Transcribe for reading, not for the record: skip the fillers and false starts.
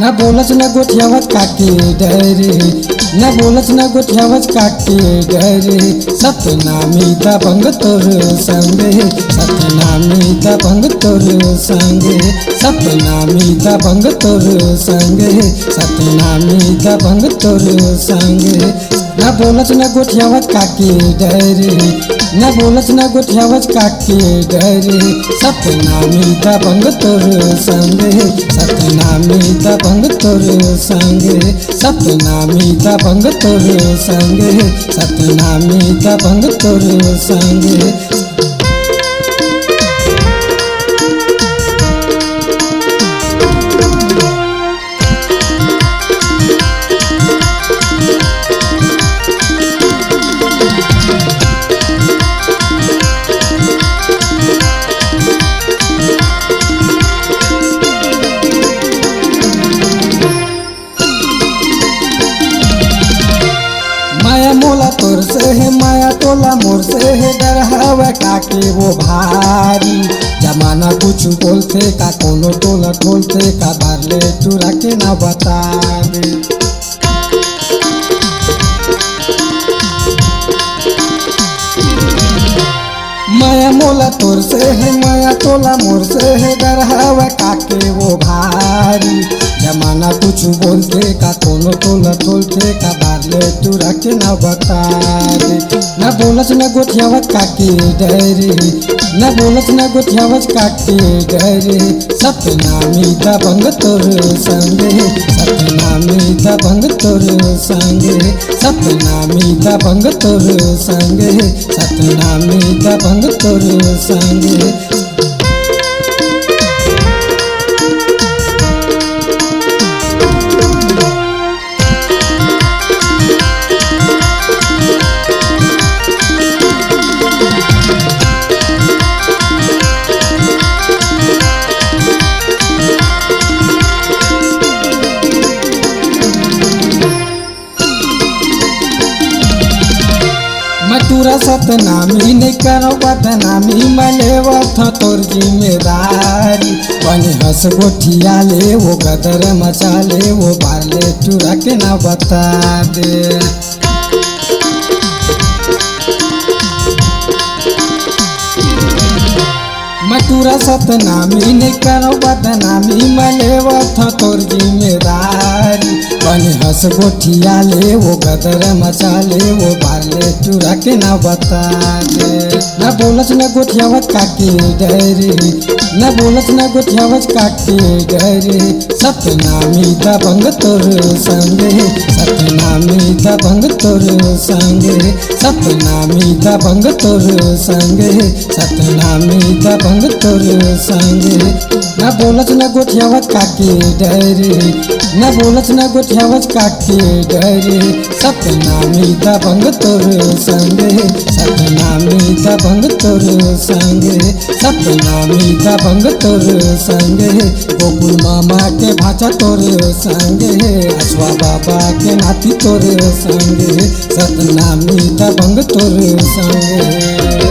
न बोलच न गोठ्यावच काके डरे, न बोलच न गोठ्यावच काके डरे। सतनामी दबंग तोर संगे, सतनामी दबंग तोर संगे, सतनामी दबंग तोर संगे, सतनामी दबंग तोर संगे। न बोलच न गोठ्यावच काके डरे, न बोलच न गोठ्यावच काके डरे। सतनामी दबंग तोर संगे, सतनामी दबंग तोर संगे, सतनामी दबंग तोर संगे, सतनामी दबंग तोर संगे। माया मोला तोर से है, माया तोला मोर से है। डर हवे काके वो भारी, जमाना कुछ बोलते का कोनो टोला खोलते का। बारले चुरा के ना बता दे। माया मोला तोर से है, माया तोला मोर से है। डर हवे काके वो भारी, जमाना कुछ बोलते का कोनो टोला खोलते का। बारले चुरा के ना बता दे। न बोलच न गोठ्यावच काके डरे, न बोलच न गोठ्यावच काके डरे। सतनामी दबंग तोर संगे, सतनामी दबंग तोर संगे, सतनामी दबंग तोर संगे, सतनामी दबंग तोर संगे। मटूरा सतनामी नहीं करो बदनामी, मलेवत तोर जिम्मेदारी। बने हंस गोठिया ले वो गदर मचा ले, वो बारले चुरा के ना बता दे। मटूरा सतनामी नहीं करो बदनामी, मलेवत तोर जिम्मेदारी। बने हंस गोठिया ले वो गदर मचा ले, वो बारले चुरा के ना बता दे। न बोलच न गोठ्यावच काके डरे, न बोलच न गोठ्यावच काके डरे। सतनामी दबंग तोर संगे, सतनामी दबंग तोर संगे, सतनामी दबंग तोर संगे, सतनामी दबंग तोर संगे। न बोलच न गोठ्यावच काके डरे, न बोलच न गोठ्यावच काके डरे। सतनामी दबंग तोर संगे, सतनामी दबंग तोर संगे, सतनामी दबंग तोर संगे। गोकुल मामा के भाचा तोर संगे, अश्वा बाबा के नाती तोर संगे, सतनामी दबंग तोर संगे।